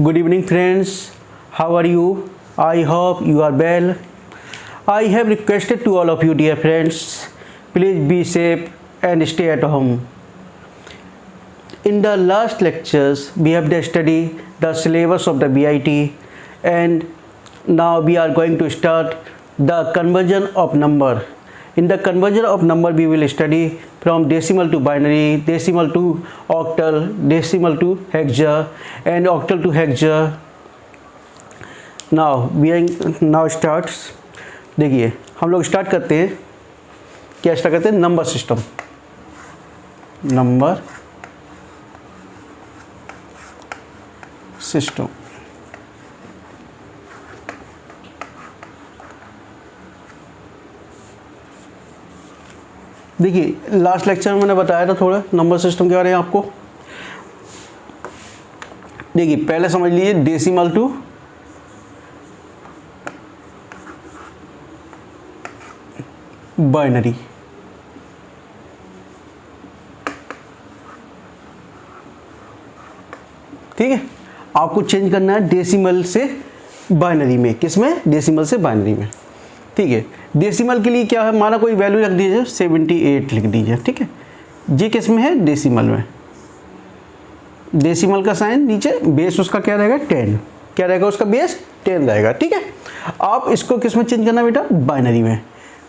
Good evening, friends. How are you? I hope you are well. I have requested to all of you, dear friends, please be safe and stay at home. In the last lectures, we have studied the syllabus of the BIT, and now we are going to start the conversion of number. In the conversion of number, we will study from decimal to binary, decimal to octal, decimal to hexa, and octal to hexa. Now starts. देखिए हम लोग start करते हैं, क्या start करते हैं? Number system. Number system. देखिए last lecture में मैंने बताया था थोड़ा नंबर सिस्टम के बारे में आपको. देखिए पहले समझ लीजिए डेसिमल टू बाइनरी. ठीक है, आपको चेंज करना है डेसिमल से बाइनरी में. किस में? डेसिमल से बाइनरी में. ठीक है, डेसिमल के लिए क्या है, माना कोई वैल्यू रख दीजिए 78 लिख दीजिए. ठीक है, ये किस में है? डेसिमल में. डेसिमल का साइन नीचे, बेस उसका क्या रहेगा? 10. क्या रहेगा उसका बेस? 10 रहेगा. ठीक है, आप इसको किस में चेंज करना बेटा? बाइनरी में.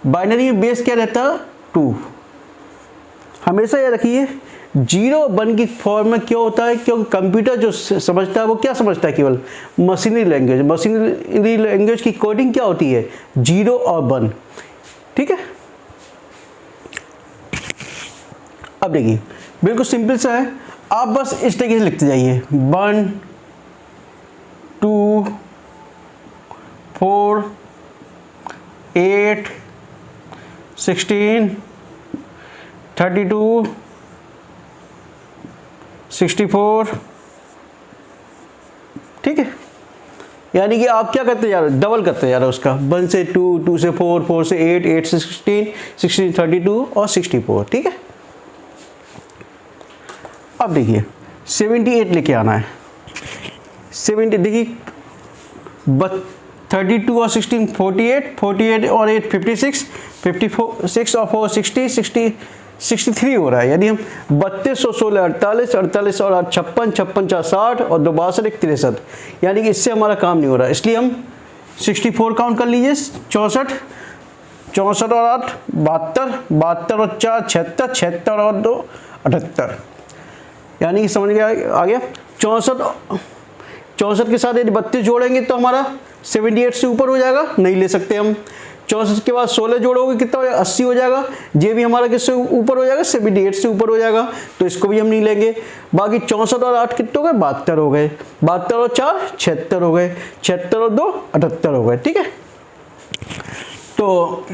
बाइनरी में बेस क्या रहता है? 2. हमेशा याद रखिए 0 1 की फॉर्म में क्यों होता है? क्योंकि कंप्यूटर जो समझता है वो क्या समझता है? केवल मशीनरी लैंग्वेज. मशीनरी लैंग्वेज की कोडिंग क्या होती है? 0 और 1. ठीक है, अब देखिए बिल्कुल सिंपल सा है. आप बस इस तरीके से लिखते जाइए 1 2 4 8 16 32 64. ठीक है, यानी कि आप क्या करते जा रहे हो? डबल करते जा रहे हो उसका. 1 से 2, 2 से 4, 4 से 8, 8 से 16, 16 32 और 64. ठीक है, अब देखिए 78 लेके आना है. 70 देखिए 32 और 16 48, 48 और 8 56, 56 और 4 60, 63 हो रहा है. यानी हम 32 और 16 48, 48 और 8 56, 56 4 60 और 2 62 1 63. यानी कि इससे हमारा काम नहीं हो रहा है, इसलिए हम 64 काउंट कर लीजिए. 64 64 और 8 72, 72 और 4 76, 76 और 2 78. यानी कि समझ गया आ गया. 64 के साथ यदि 32 जोड़ेंगे तो हमारा 78 से ऊपर हो जाएगा, नहीं ले सकते हम. 64 के बाद 16 जोड़ोगे कितना हो जाएगा? 80 हो जाएगा. ये भी हमारा किससे ऊपर हो जाएगा? 78 से ऊपर हो जाएगा, तो इसको भी हम नहीं लेंगे. बाकी 64 और 8 कितने हो गए? 72 हो गए. 72 और 4 76 हो गए. 76 और 2 78 हो गए. ठीक है, तो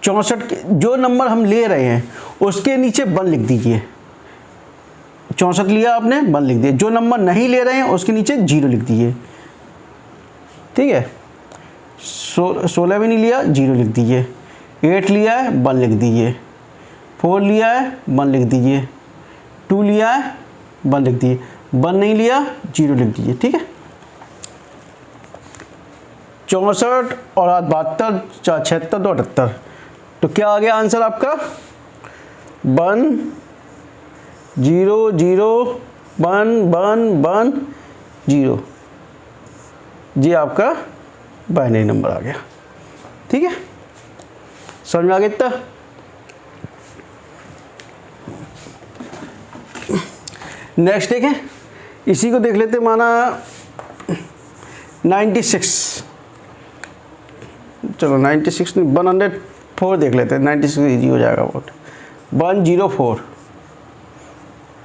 64 जो नंबर हम ले रहे हैं उसके नीचे 1 लिख दीजिए. 64 लिया आपने, 1 लिख दिया. जो नंबर नहीं ले रहे हैं उसके नीचे 0 लिख दीजिए. ठीक है, 16 भी नहीं लिया, 0 लिख दीजिए. 8 लिया है, 1 लिख दीजिए. 4 लिया है, 1 लिख दीजिए. 2 लिया है, 1 लिख दीजिए. 1 नहीं लिया, 0 लिख दीजिए. ठीक है, 64 और 8 72, 4 76 तो 78. तो क्या आ गया आंसर आपका? 1 0 0 1 1 1 0. ये आपका बाइनरी नंबर आ गया. ठीक है, समझ में आ गया इतना? नेक्स्ट देखें, इसी को देख लेते. माना 96, चलो 96 नहीं 104 देख लेते हैं. 96 इजी हो जाएगा बहुत. 104.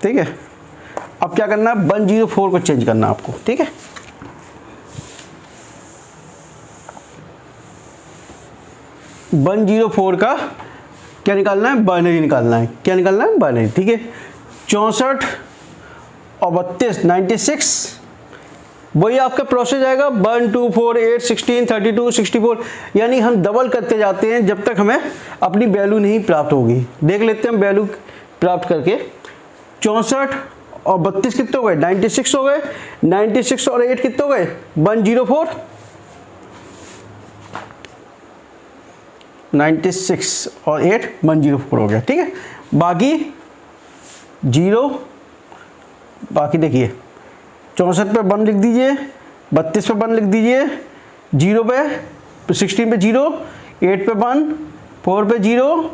ठीक है, अब क्या करना है? 104 को चेंज करना है आपको. ठीक है, वन 104 का क्या निकालना है? बाइनरी निकालना है. क्या निकालना है? बाइनरी. ठीक है, 64 और 32 96, वही आपका प्रोसेस आएगा. 1 2 4 8 16 32 64. यानी हम डबल करते जाते हैं जब तक हमें अपनी वैल्यू नहीं प्राप्त होगी. देख लेते हैं हम वैल्यू प्राप्त करके. 64 और 32 कितने हो गए, 96 हो गए। 96 और 8 कितने हो गए, 104। 96 और 8 104 हो गया, ठीक है। बाकी 0, बाकी देखिए 64 पे 1 लिख दीजिए, 32 पे 1 लिख दीजिए, 0 पे 16 पे 0, 8 पे 1, 4 पे 0,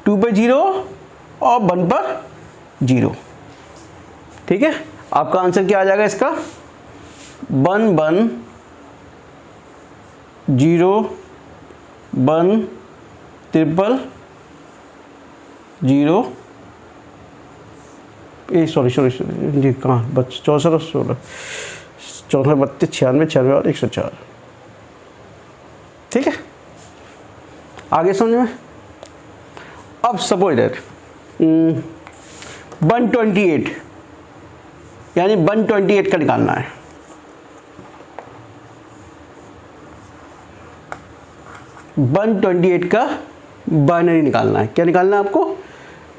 2 पे 0 और 1 पर 0, ठीक है। आपका आंसर क्या आ जाएगा इसका, 1 1 0 1 ट्रिपल 0, सॉरी जी, कहाँ 64 और 16, 64 32 96 96 और 104, ठीक है। आगे समझ में। अब सपोज दैट 128, यानी 128 का निकालना है। (128) का बाइनरी निकालना है। क्या निकालना है आपको,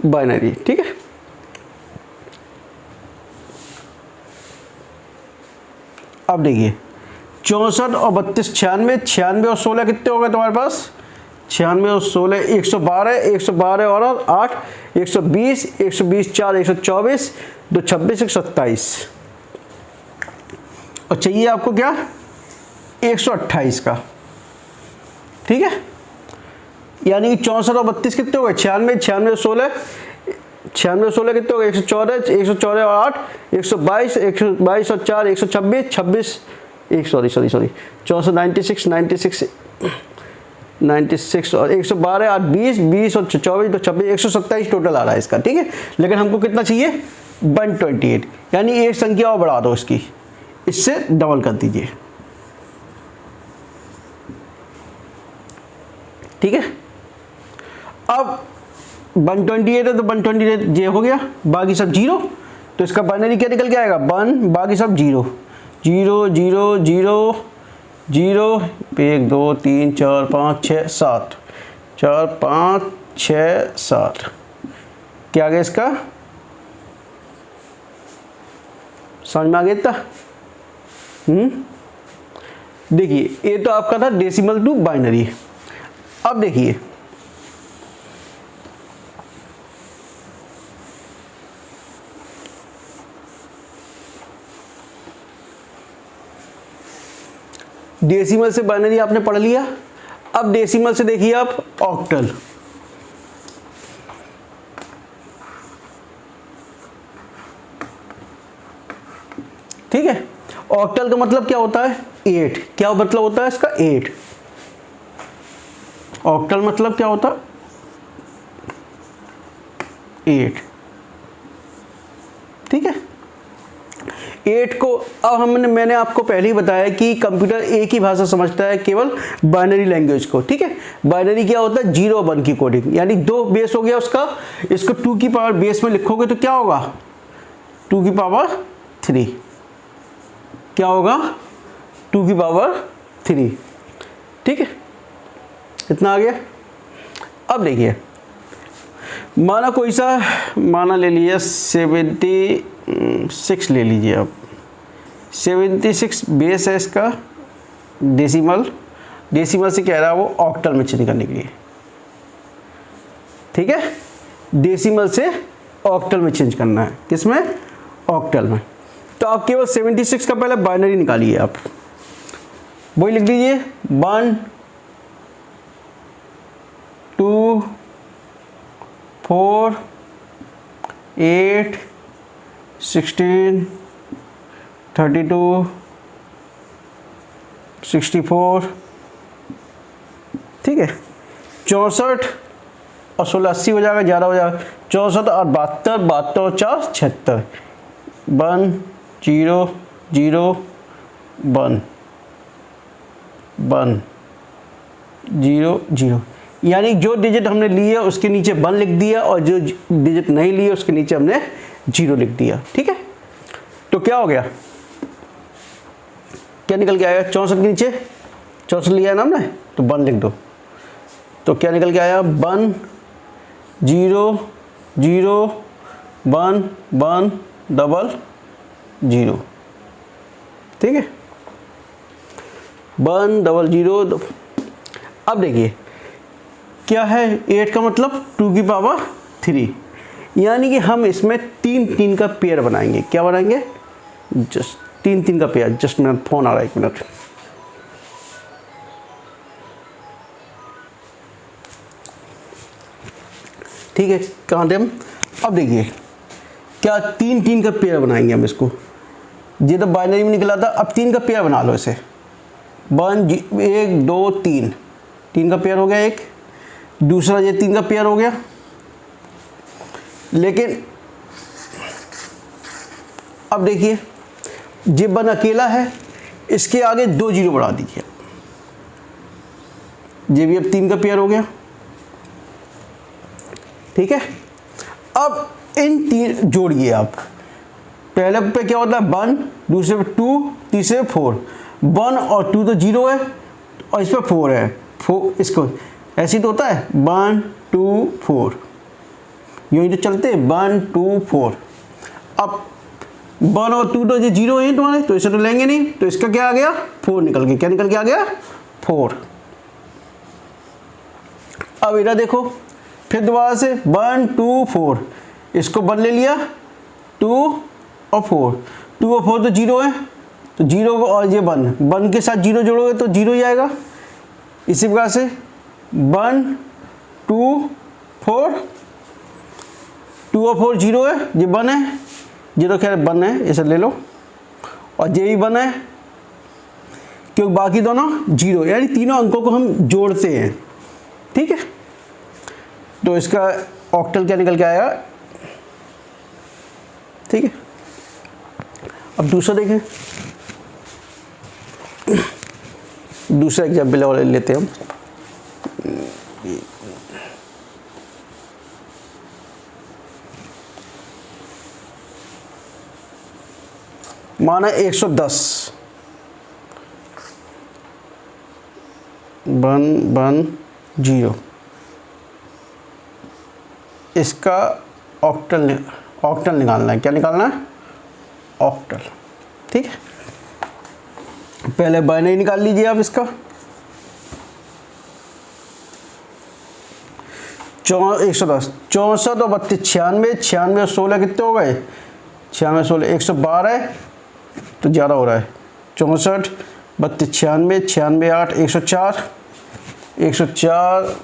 बाइनरी, ठीक है। अब देखिए 64 और 32 96, 96 और 16 कितने हो गए तुम्हारे पास, 96 और 16 112, 112 और 8 120, 120 4 124, 2 26 127, और चाहिए आपको क्या, 128 का, ठीक है। यानी कि 64 और 32 कितने हो गए, 96, 96 और 16, 96 और 16 कितने हो गए, 114, 114 और 8 122, 122 और 4 126, 26 सॉरी 64 96 96 96 और 112 8 20 20 और 24 तो 26 127 टोटल आ रहा है इसका, ठीक है। लेकिन हमको कितना चाहिए, 128, यानी एक संख्या और बढ़ा दो इसकी, इससे डबल कर दीजिए, ठीक है। अब 128 है तो 128 ये हो गया, बाकी सब 0, तो इसका बाइनरी क्या निकल के आएगा, 1, बाकी सब 0 0 0 0 0, 1 2 3 4 5 6 7, 4 5 6 7, क्या आ गया इसका, समझ में आ गया इतना। देखिए ये तो आपका था डेसिमल टू बाइनरी। अब देखिए डेसिमल से बाइनरी आपने पढ़ लिया। अब डेसिमल से देखिए आप ऑक्टल, ठीक है। ऑक्टल का मतलब क्या होता है, 8। क्या मतलब होता है इसका, 8। ऑक्टल मतलब क्या होता है, 8, ठीक है। 8 को अब मैंने आपको पहले ही बताया कि कंप्यूटर एक ही भाषा समझता है, केवल बाइनरी लैंग्वेज को, ठीक है। बाइनरी क्या होता है, 0 1 की कोडिंग, यानी 2 बेस हो गया उसका, इसको 2 की पावर बेस में लिखोगे तो क्या होगा, 2 की पावर 3, क्या होगा, 2 की पावर 3, ठीक है। इतना आ गया। अब देखिए माना कोई सा, माना ले लिया 76 ले लीजिए आप, 76 बेस है इसका, डेसिमल से कह रहा है वो ऑक्टल में चेंज करने के लिए, ठीक है। डेसिमल से ऑक्टल में चेंज करना है, किसमें, ऑक्टल में। तो आप केवल 76 का पहले बाइनरी निकालिए, आप वही लिख दीजिए, 1 2 4 8 16 32 64, ठीक है। 64 और 16 80 हो जाएगा, 11 हो जाएगा, 64 और 72 72 और 4 76, 1 0 0 1 1 0 0, यानी जो डिजिट हमने लिए उसके नीचे 1 लिख दिया और जो डिजिट नहीं लिए उसके नीचे हमने 0 लिख दिया, ठीक है। तो क्या हो गया, क्या निकल के आएगा, 64 के नीचे 64 लिया है ना हमने, तो 1 लिख दो, तो क्या निकल के आया, 1 0 0 1 1 डबल जीरो, ठीक है, 1 डबल जीरो। अब देखिए क्या है, 8 का मतलब 2 की पावर 3, यानी कि हम इसमें 3 का पेयर बनाएंगे। क्या बनाएंगे? जस्ट 3 का पेयर। जस्ट मेरा फ़ोन आ रहा है, 1 मिनट। ठीक है, कहाँ थे हम? अब देखिए क्या 3 का पेयर बनाएंगे हम इसको। ये तो बाइनरी में निकला था, अब 3 का पेयर बना लो इसे। 1 2 3 का पेयर हो गया एक, दूसरा ये 3 का पेयर हो गया। लेकिन अब देखिए ये 1 अकेला है, इसके आगे 2 जीरो बढ़ा दीजिए, ये भी अब 3 का पेयर हो गया, ठीक है। अब इन 3 जोड़िए आप। पहले पे क्या होता है 1, दूसरे पे 2, तीसरे पे 4। 1 और 2 तो जीरो है और इस पर 4 है, 4 इसको ऐसे तो होता है 1 2 4, यूँ ही तो चलते हैं 1 2 4। अब 1 और 2 तो ये जीरो हैं तुम्हारे, तो इसे तो लेंगे नहीं, तो इसका क्या आ गया 4 निकल के। क्या निकल के आ गया 4। अब इधर देखो फिर दोबारा से 1 2 4, इसको 1 ले लिया, 2 और 4, 2 और 4 तो जीरो है, तो जीरो और ये 1 के साथ जीरो जोड़ोगे तो जीरो ही आएगा। इसी प्रकार से 1 2 4, 2 और 4 जीरो है, ये 1 है, ये तो खैर 1 है, इसे ले लो, और ये भी 1 है, क्योंकि बाकी दोनों जीरो, यानी तीनों अंकों को हम जोड़ते हैं, ठीक है। तो इसका ऑक्टल क्या निकल के आएगा, ठीक है। अब दूसरा देखें, दूसरा एग्जाम्पल और लेते हैं हम। माना 110, 1 1 0, इसका ऑक्टल निकालना है। क्या निकालना है? ऑक्टल, ठीक है। पहले बाइनरी निकाल लीजिए आप इसका। 110, 64 और 32, 96, 96 और 16 कितने हो गए? 96 16 112, तो ज़्यादा हो रहा है। 64 32 96, 96 8 104, 104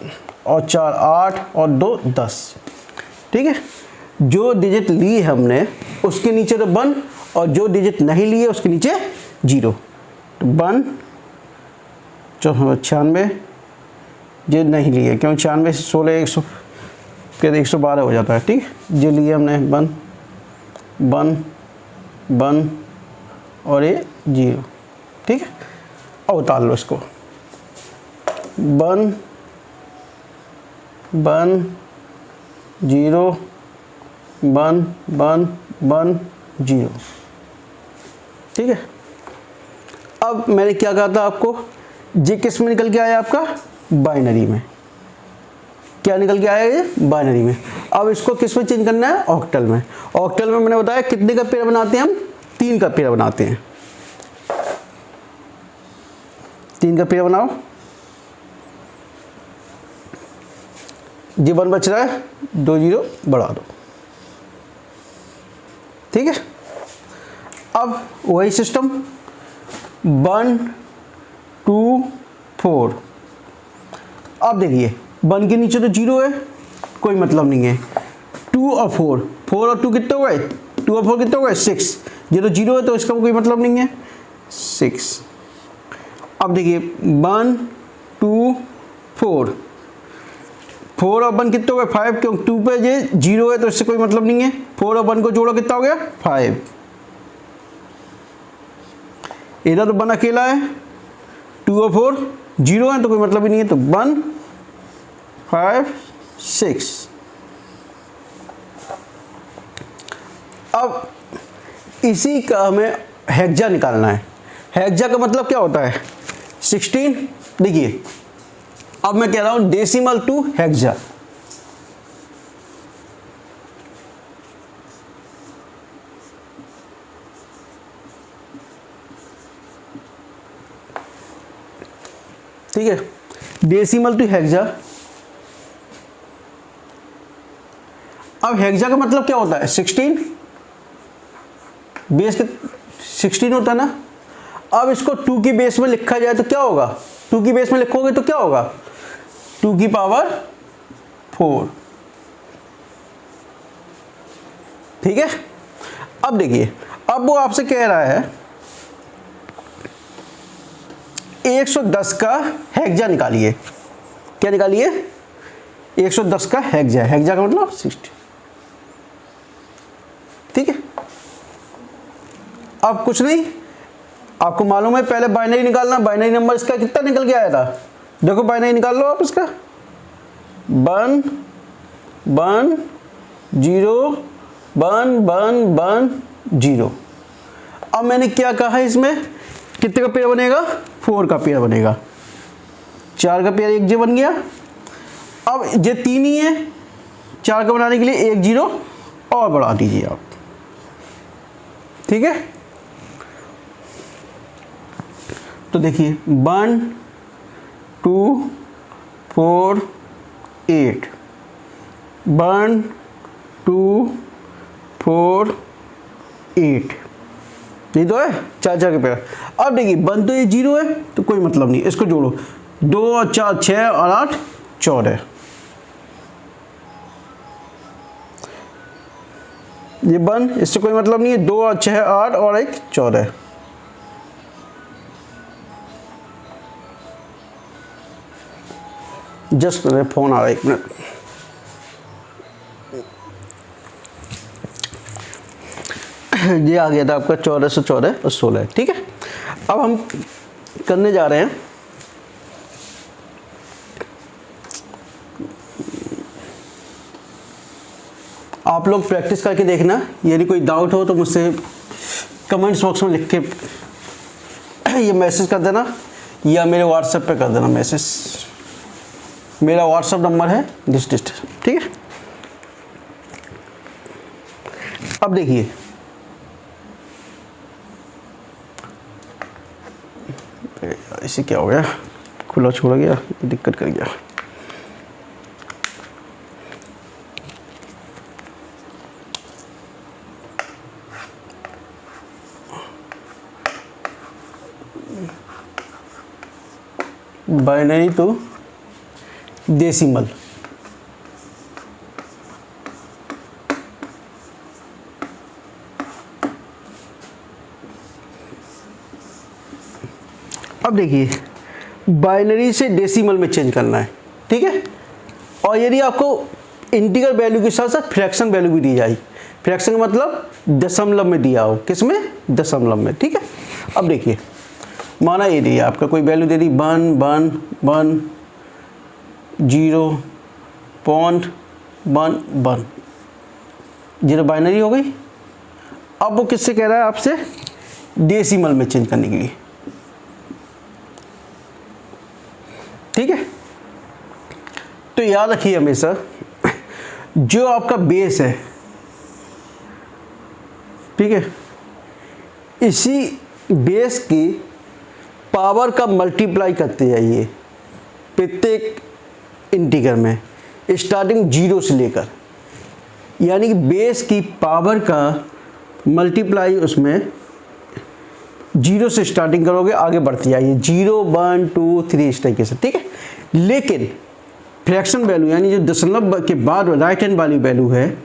और 4 8 और 2 10, ठीक है। जो डिजिट ली हमने उसके नीचे तो 1, और जो डिजिट नहीं लिए उसके नीचे 0। तो 1 96, ये नहीं लिए क्यों, 96 से 16 100 फिर 112 हो जाता है, ठीक है। ये लिए हमने 1 1 1 और ये 0, ठीक है। और उतार लो इसको, 1 1 0 1 1 1 0, ठीक है। अब मैंने क्या कहा था आपको, ये किस में निकल के आया आपका? बाइनरी में। क्या निकल के आया ये? बाइनरी में। अब इसको किस में चेंज करना है? ऑक्टल में। ऑक्टल में मैंने बताया कितने का पेयर बनाते हैं हम? 3 का पेयर बनाते हैं। 3 का पेयर बनाओ, ये 1 बच रहा है, 2 जीरो बढ़ा दो, ठीक है। अब वही सिस्टम 1 2 4। अब देखिए 1 के नीचे तो 0 है, कोई मतलब नहीं है। 2 और 4, 4 और 2 कितने हो गए? 2 और 4 कितने हो गए? 6। ये तो 0 है तो इसका कोई मतलब नहीं है, 6। अब देखिए 1 2 4, 4 और 1 कितने हो गए? 5, क्योंकि 2 पे ये 0 है तो इससे कोई मतलब नहीं है। 4 और 1 को जोड़ो कितना हो गया? 5। इधर तो 1 अकेला है, 2 और 4 0 है तो कोई मतलब ही नहीं है, तो 1 5 6। अब इसी का हमें हेक्सा निकालना है। हेक्सा का मतलब क्या होता है? 16। देखिए अब मैं कह रहा हूं डेसिमल टू हेक्सा। ठीक है, डेसिमल टू हेक्सा। अब हेक्सा का मतलब क्या होता है, 16, बेस के 16 होता है ना। अब इसको 2 की बेस में लिखा जाए तो क्या होगा, 2 की बेस में लिखोगे तो क्या होगा, 2 की पावर 4। ठीक है, अब देखिए, अब वो आपसे कह रहा है 110 का हेक्सा निकालिए। क्या निकालिए, 110 का हेक्सा। हेक्सा का मतलब 60। ठीक है, अब कुछ नहीं, आपको मालूम है पहले बाइनरी निकालना। बाइनरी नंबर इसका कितना निकल के आया था, देखो बाइनरी निकाल लो आप इसका, 1 1 0 1 1 1 0। अब मैंने क्या कहा, इसमें कितने का पेयर बनेगा, 4 का पेयर बनेगा। 4 का पेयर 1 जे बन गया। अब ये 3 ही है, 4 का बनाने के लिए 1 0 और बढ़ा दीजिए आप। ठीक है, तो देखिए 1 2 4 8, 1 2 4 8, ये तो है 4 4 के पेयर। अब देखिए 1 तो ये 0 है तो कोई मतलब नहीं, इसको जोड़ो, 2 और 4 6 और 8 14। ये 1, इससे कोई मतलब नहीं है, 2 और 6 8 और 1 14। जस्ट मेरे फोन आ रहा है, 1 मिनट। ये आ गया था आपका 1414 और 16। ठीक है, अब हम करने जा रहे हैं आप लोग प्रैक्टिस करके देखना। यदि कोई डाउट हो तो मुझसे कमेंट्स बॉक्स में लिख के ये मैसेज कर देना या मेरे व्हाट्सएप पे कर देना मैसेज। मेरा व्हाट्सएप नंबर है दिस। ठीक है, अब देखिए इसे क्या हो गया, खुला छोड़ गया, दिक्कत कर गया। Binary to decimal. अब देखिए बाइनरी से डेसिमल में चेंज करना है। ठीक है, और यदि आपको इंटीजर वैल्यू के साथ साथ फ्रैक्शन वैल्यू भी दी जाए, फ्रैक्शन का मतलब दशमलव में दिया हो, किसमें, दशमलव में। ठीक है, अब देखिए माना ये दिया आपका कोई वैल्यू दे दी 1 1 1 0.11, 0 बाइनरी हो गई। अब वो किससे कह रहा है आपसे, डेसिमल में चेंज करने के लिए। ठीक है, तो याद रखिए हमेशा जो आपका बेस है, ठीक है, इसी बेस की पावर का मल्टीप्लाई करते जाइए प्रत्येक इंटीजर में, स्टार्टिंग 0 से लेकर, यानी कि बेस की पावर का मल्टीप्लाई उसमें 0 से स्टार्टिंग करोगे, आगे बढ़ते जाइए 0 1 2 3 इस तरीके से। ठीक है, लेकिन फ्रैक्शन वैल्यू यानी जो दशमलव के बाद राइट हैंड वाली वैल्यू है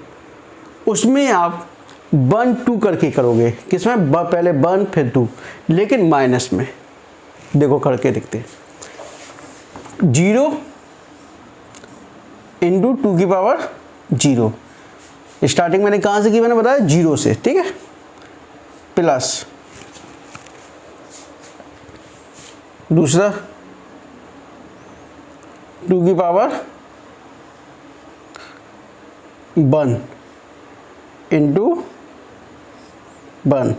उसमें आप 1 2 करके करोगे। किसमें, पहले 1 फिर 2, लेकिन माइनस में। देखो करके देखते हैं, 0 इंटू 2 की पावर 0। स्टार्टिंग मैंने कहाँ से की, मैंने बताया 0 से। ठीक है, प्लस दूसरा 2 की पावर 1 इंटू 1,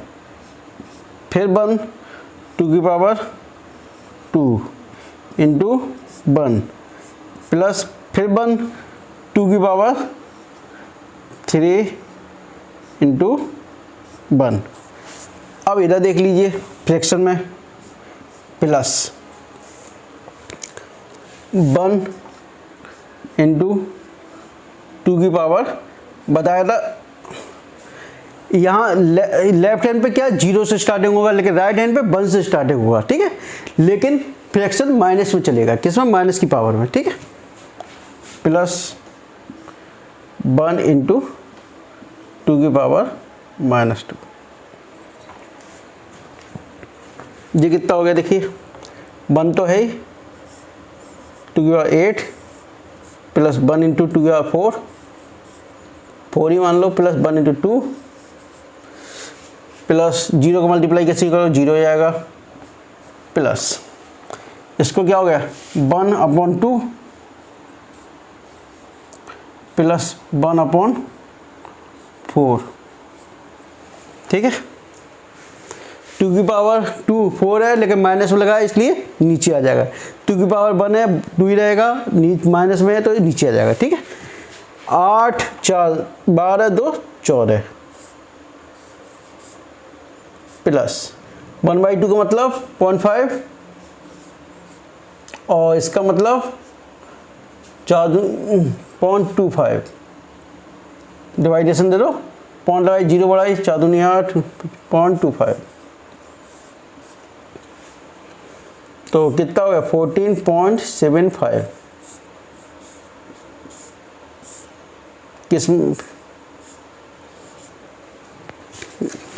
फिर 1 2 की पावर 2 इंटू 1, प्लस फिर 1 2 की पावर 3 इंटू 1। अब इधर देख लीजिए फ्रैक्शन में, प्लस 1 इंटू 2 की पावर बताया था। यहाँ लेफ्ट हैंड पे क्या 0 से स्टार्टिंग होगा, लेकिन राइट हैंड पे 1 से स्टार्टिंग होगा, ठीक है। लेकिन फ्रैक्शन माइनस में चलेगा, किसमें, माइनस की पावर में, ठीक है। प्लस 1 इंटू 2 की पावर -2। ये कितना हो गया देखिए, 1 तो है ही, 2 की पावर 8 प्लस 1 इंटू 2 की पावर 4 ही मान लो, प्लस 1 इंटू 2 प्लस 0 को मल्टीप्लाई कैसे करो, 0 हो जाएगा, प्लस इसको क्या हो गया 1/2 प्लस 1/4, ठीक है। 2 की पावर 2 4 है, लेकिन माइनस में लगा है इसलिए नीचे आ जाएगा। 2 की पावर 1 है, 2 ही रहेगा, माइनस में है तो नीचे आ जाएगा, ठीक है। 8 4 12 2 14 प्लस 1/2 का मतलब 0.5 और इसका मतलब 0.25, डिवाइडेशन दे दो, पॉइंट लगाई 0 बढ़ाई 4 दूनी 8 0.25, तो कितना हो गया 14.75। किस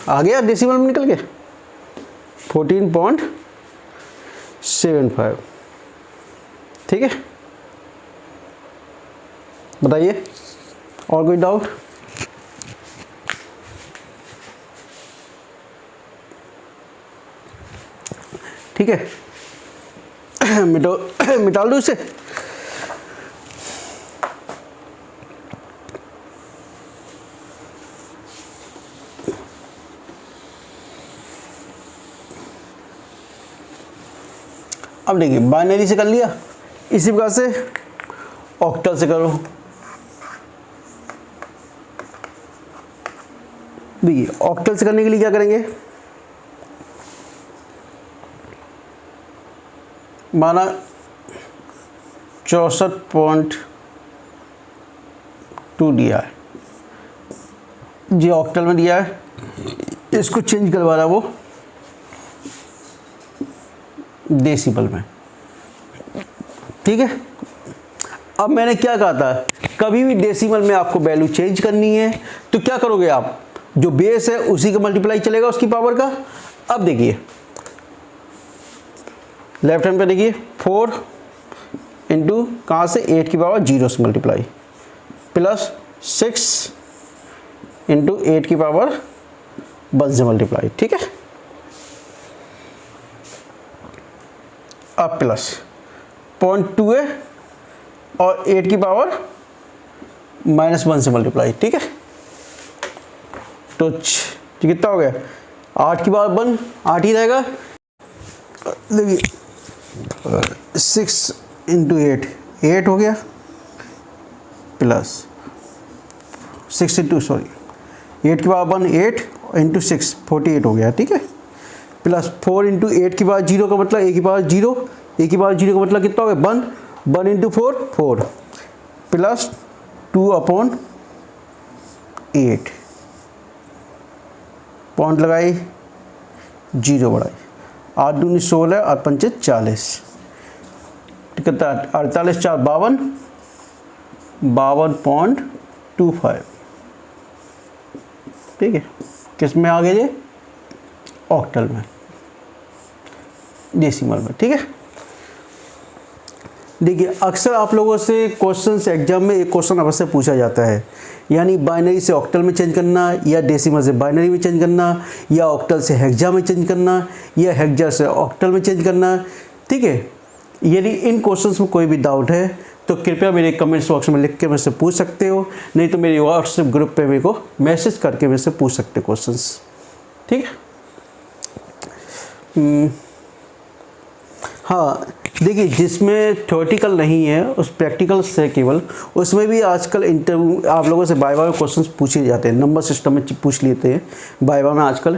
आ गया डेसिमल में निकल के 14.75, ठीक है। बताइए और कोई डाउट? ठीक है, मिटा दो इसे। अब देखिए बाइनरी से कर लिया, इसी प्रकार से ऑक्टल से करो। देखिए ऑक्टल से करने के लिए क्या करेंगे, माना 64.2 दिया है, ये ऑक्टल में दिया है, इसको चेंज करवा रहा वो डेसिमल में, ठीक है। अब मैंने क्या कहा था, कभी भी डेसिमल में आपको वैल्यू चेंज करनी है तो क्या करोगे आप, जो बेस है उसी का मल्टीप्लाई चलेगा उसकी पावर का। अब देखिए लेफ्ट हैंड पे देखिए 4 इंटू कहाँ से 8 की पावर 0 से मल्टीप्लाई प्लस 6 इंटू 8 की पावर 1 से मल्टीप्लाई, ठीक है। अब प्लस 0.2 है और 8 की पावर -1 से मल्टीप्लाई, ठीक है। तो कितना हो गया 8 की पावर 1, 8 ही रहेगा। देखिए 6 इंटू 8 8 हो गया, प्लस 6 इंटू 8 की पावर 1 8 इंटू 6 48 हो गया, ठीक है। प्लस 4 इंटू 8 की पावर 0 का मतलब 1 की पावर 0, 1 की पावर 0 का मतलब कितना हो गया 1, 1 इंटू 4 4 प्लस 2/8, पॉइंट लगाई 0 बढ़ाई, 8 दूनी 16 और 5 40, कितना 48 4 52, 52.25, ठीक है। किस में आ गए ये, ऑक्टल में, डेसिमल में, ठीक है। देखिए अक्सर आप लोगों से क्वेश्चन एग्जाम में एक क्वेश्चन अवश्य पूछा जाता है, यानी बाइनरी से ऑक्टल में चेंज करना, या डेसिमल से बाइनरी में चेंज करना, या ऑक्टल से हेक्सा में चेंज करना, या हेक्सा से ऑक्टल में चेंज करना, ठीक है। यदि इन क्वेश्चंस में कोई भी डाउट है तो कृपया मेरे कमेंट्स बॉक्स में लिख के मेरे से पूछ सकते हो, नहीं तो मेरे व्हाट्सएप ग्रुप पे मेरे को मैसेज करके मेरे से पूछ सकते हो क्वेश्चंस, ठीक है। हाँ देखिए, जिसमें थ्योरेटिकल नहीं है उस प्रैक्टिकल से केवल, उसमें भी आजकल इंटरव्यू आप लोगों से वाइवा में क्वेश्चंस पूछे जाते हैं, नंबर सिस्टम में पूछ लेते हैं वाइवा में आजकल,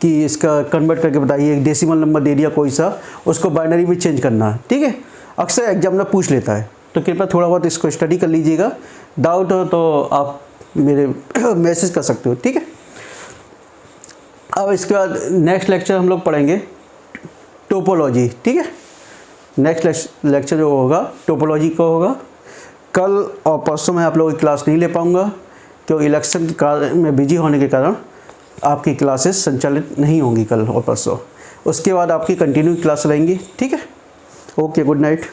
कि इसका कन्वर्ट करके बताइए, एक डेसिमल नंबर दे दिया कोई सा, उसको बाइनरी में चेंज करना है, ठीक है। अक्सर एग्जाम में पूछ लेता है, तो कृपया थोड़ा बहुत इसको स्टडी कर लीजिएगा। डाउट हो तो आप मेरे मैसेज कर सकते हो, ठीक है। अब इसके बाद नेक्स्ट लेक्चर हम लोग पढ़ेंगे टोपोलॉजी, ठीक है। नेक्स्ट लेक्चर जो होगा टोपोलॉजी का होगा। कल और परसों मैं आप लोगों की क्लास नहीं ले पाऊँगा, क्योंकि इलेक्शन के कारण में बिजी होने के कारण आपकी क्लासेस संचालित नहीं होंगी कल और परसों। उसके बाद आपकी कंटिन्यू क्लास रहेंगी, ठीक है। Okay, good night.